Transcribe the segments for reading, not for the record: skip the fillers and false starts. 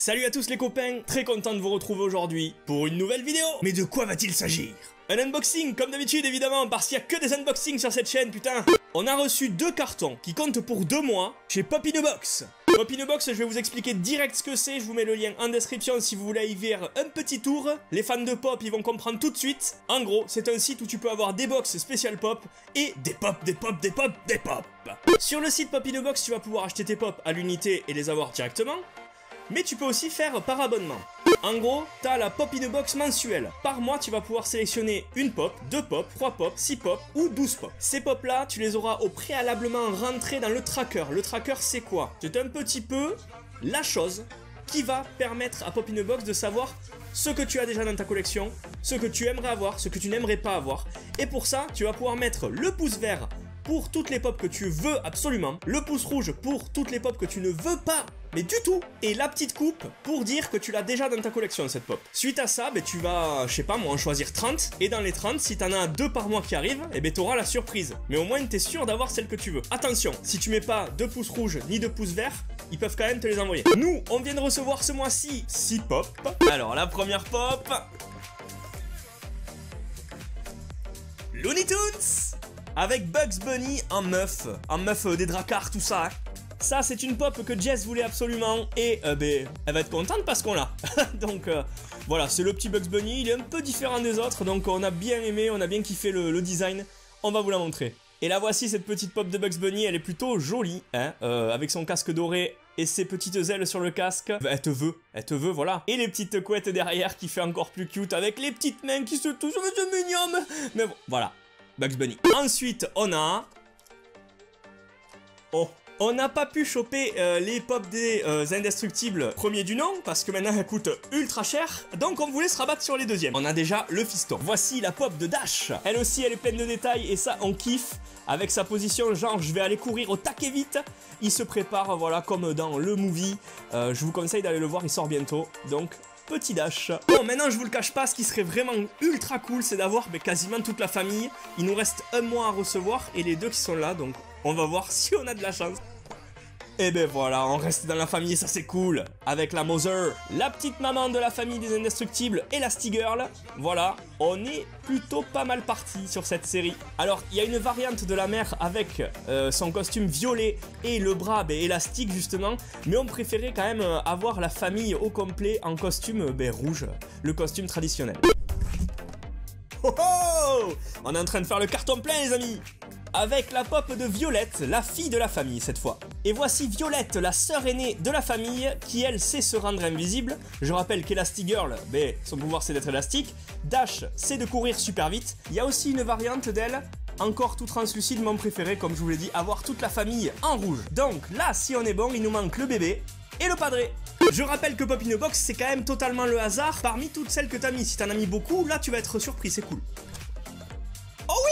Salut à tous les copains, très content de vous retrouver aujourd'hui pour une nouvelle vidéo. Mais de quoi va-t-il s'agir? Un unboxing, comme d'habitude évidemment, parce qu'il n'y a que des unboxings sur cette chaîne, putain. On a reçu 2 cartons qui comptent pour 2 mois chez Pop in a Box. Pop in a Box, je vais vous expliquer direct ce que c'est, je vous mets le lien en description si vous voulez y faire un petit tour. Les fans de pop, ils vont comprendre tout de suite. En gros, c'est un site où tu peux avoir des box spéciales pop et des pop. Sur le site Pop in a Box, tu vas pouvoir acheter tes pop à l'unité et les avoir directement. Mais tu peux aussi faire par abonnement. En gros, t'as la Pop in a Box mensuelle. Par mois, tu vas pouvoir sélectionner une pop, 2 pop, 3 pop, 6 pop ou 12 pop. Ces pop là, tu les auras au préalablement rentrés dans le tracker. Le tracker, c'est quoi? C'est un petit peu la chose qui va permettre à Pop in a Box de savoir ce que tu as déjà dans ta collection, ce que tu aimerais avoir, ce que tu n'aimerais pas avoir. Et pour ça, tu vas pouvoir mettre le pouce vert pour toutes les pop que tu veux absolument, le pouce rouge pour toutes les pop que tu ne veux pas, mais du tout, et la petite coupe pour dire que tu l'as déjà dans ta collection cette pop. Suite à ça, tu vas, je sais pas moi, en choisir 30, et dans les 30, si t'en as 2 par mois qui arrivent, t'auras la surprise. Mais au moins t'es sûr d'avoir celle que tu veux. Attention, si tu mets pas 2 pouces rouges ni 2 pouces verts, ils peuvent quand même te les envoyer. Nous, on vient de recevoir ce mois-ci 6 pop. Alors la première pop... Looney Tunes avec Bugs Bunny en meuf des dracars, tout ça. Ça, c'est une pop que Jess voulait absolument et elle va être contente parce qu'on l'a. Donc voilà, c'est le petit Bugs Bunny, il est un peu différent des autres, donc on a bien aimé, on a bien kiffé le design. On va vous la montrer. Et la voici, cette petite pop de Bugs Bunny, elle est plutôt jolie, hein, avec son casque doré et ses petites ailes sur le casque. Elle te veut, voilà. Et les petites couettes derrière qui fait encore plus cute, avec les petites mains qui se touchent, c'est mignon. Mais bon, voilà. Bugs Bunny. Ensuite, on a... Oh, on n'a pas pu choper les pop des indestructibles premiers du nom, parce que maintenant elles coûtent ultra cher, donc on voulait se rabattre sur les deuxièmes. On a déjà le fiston. Voici la pop de Dash. Elle aussi, elle est pleine de détails, et ça, on kiffe. Avec sa position, genre, je vais aller courir au taquet vite. Il se prépare, voilà, comme dans le movie. Je vous conseille d'aller le voir, il sort bientôt, donc... Petit Dash. Bon, maintenant je vous le cache pas, ce qui serait vraiment ultra cool, c'est d'avoir quasiment toute la famille. Il nous reste 1 mois à recevoir et les 2 qui sont là, donc on va voir si on a de la chance. Et voilà, on reste dans la famille, ça c'est cool. Avec la Mother, la petite maman de la famille des indestructibles, Elastigirl. Voilà, on est plutôt pas mal parti sur cette série. Alors, il y a une variante de la mère avec son costume violet et le bras élastique justement. Mais on préférait quand même avoir la famille au complet en costume rouge, le costume traditionnel. Oh oh! On est en train de faire le carton plein les amis! Avec la pop de Violette, la fille de la famille cette fois. Et voici Violette, la sœur aînée de la famille, qui elle sait se rendre invisible. Je rappelle qu'Elastigirl, son pouvoir c'est d'être élastique. Dash, c'est de courir super vite. Il y a aussi une variante d'elle, encore tout translucide, mon préféré, comme je vous l'ai dit, avoir toute la famille en rouge. Donc là, si on est bon, il nous manque le bébé et le padré. Je rappelle que Pop in a Box, c'est quand même totalement le hasard. Parmi toutes celles que t'as mis, si t'en as mis beaucoup, là tu vas être surpris, c'est cool. Oh oui!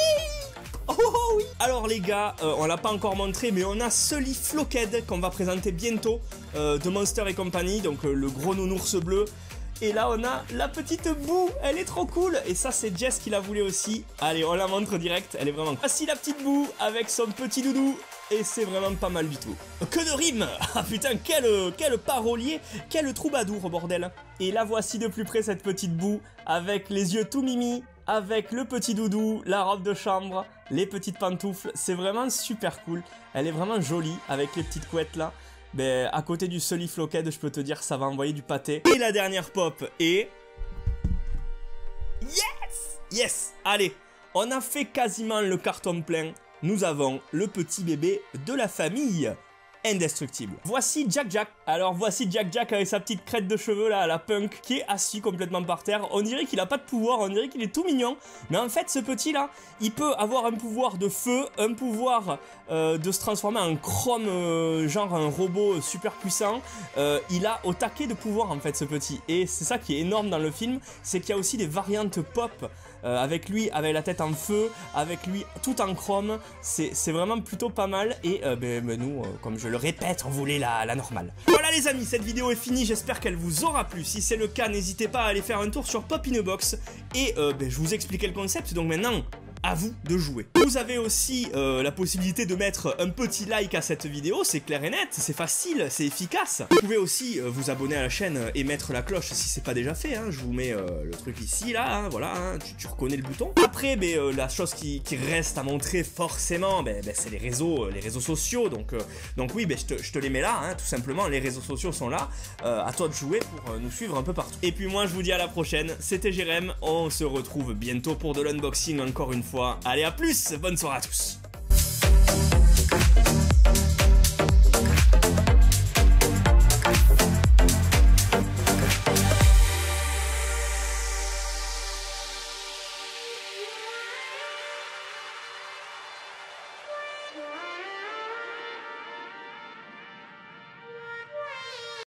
Oh oui! Alors les gars, on l'a pas encore montré, mais on a Sully Flockhead qu'on va présenter bientôt de Monster et compagnie, donc le gros nounours bleu. Et là on a la petite Boo, elle est trop cool. Et ça c'est Jess qui la voulait aussi. Allez, on la montre direct, elle est vraiment... Voici la petite Boo avec son petit doudou. Et c'est vraiment pas mal du tout. Que de rimes! Ah putain, quel parolier, quel troubadour, bordel. Et la voici de plus près, cette petite Boo, avec les yeux tout mimi, avec le petit doudou, la robe de chambre, les petites pantoufles. C'est vraiment super cool. Elle est vraiment jolie, avec les petites couettes là. À côté du Sully Flockhead, je peux te dire, ça va envoyer du pâté. Et la dernière pop est... Yes! Yes! Allez, on a fait quasiment le carton plein. Nous avons le petit bébé de la famille indestructible. Voici Jack Jack. Alors voici Jack Jack avec sa petite crête de cheveux là, à la punk, qui est assis complètement par terre. On dirait qu'il a pas de pouvoir, on dirait qu'il est tout mignon. Mais en fait ce petit là, il peut avoir un pouvoir de feu, un pouvoir de se transformer en chrome, genre un robot super puissant. Il a au taquet de pouvoir en fait ce petit. Et c'est ça qui est énorme dans le film, c'est qu'il y a aussi des variantes pop. Avec lui, avec la tête en feu, avec lui tout en chrome, c'est vraiment plutôt pas mal. Et nous, comme je le répète, on voulait la normale. Voilà les amis, cette vidéo est finie, j'espère qu'elle vous aura plu. Si c'est le cas, n'hésitez pas à aller faire un tour sur Pop in a Box. Et je vous expliquais le concept, donc maintenant, à vous de jouer. Vous avez aussi la possibilité de mettre un petit like à cette vidéo, c'est clair et net, c'est facile, c'est efficace. Vous pouvez aussi vous abonner à la chaîne et mettre la cloche si c'est pas déjà fait, hein. Je vous mets le truc ici, là, hein, voilà, hein, tu reconnais le bouton. Après, la chose qui reste à montrer forcément, c'est les réseaux sociaux, donc oui, je te les mets là, hein, tout simplement, les réseaux sociaux sont là, à toi de jouer pour nous suivre un peu partout. Et puis moi, je vous dis à la prochaine, c'était Jérém, on se retrouve bientôt pour de l'unboxing encore une fois. Allez, à plus, bonne soirée à tous.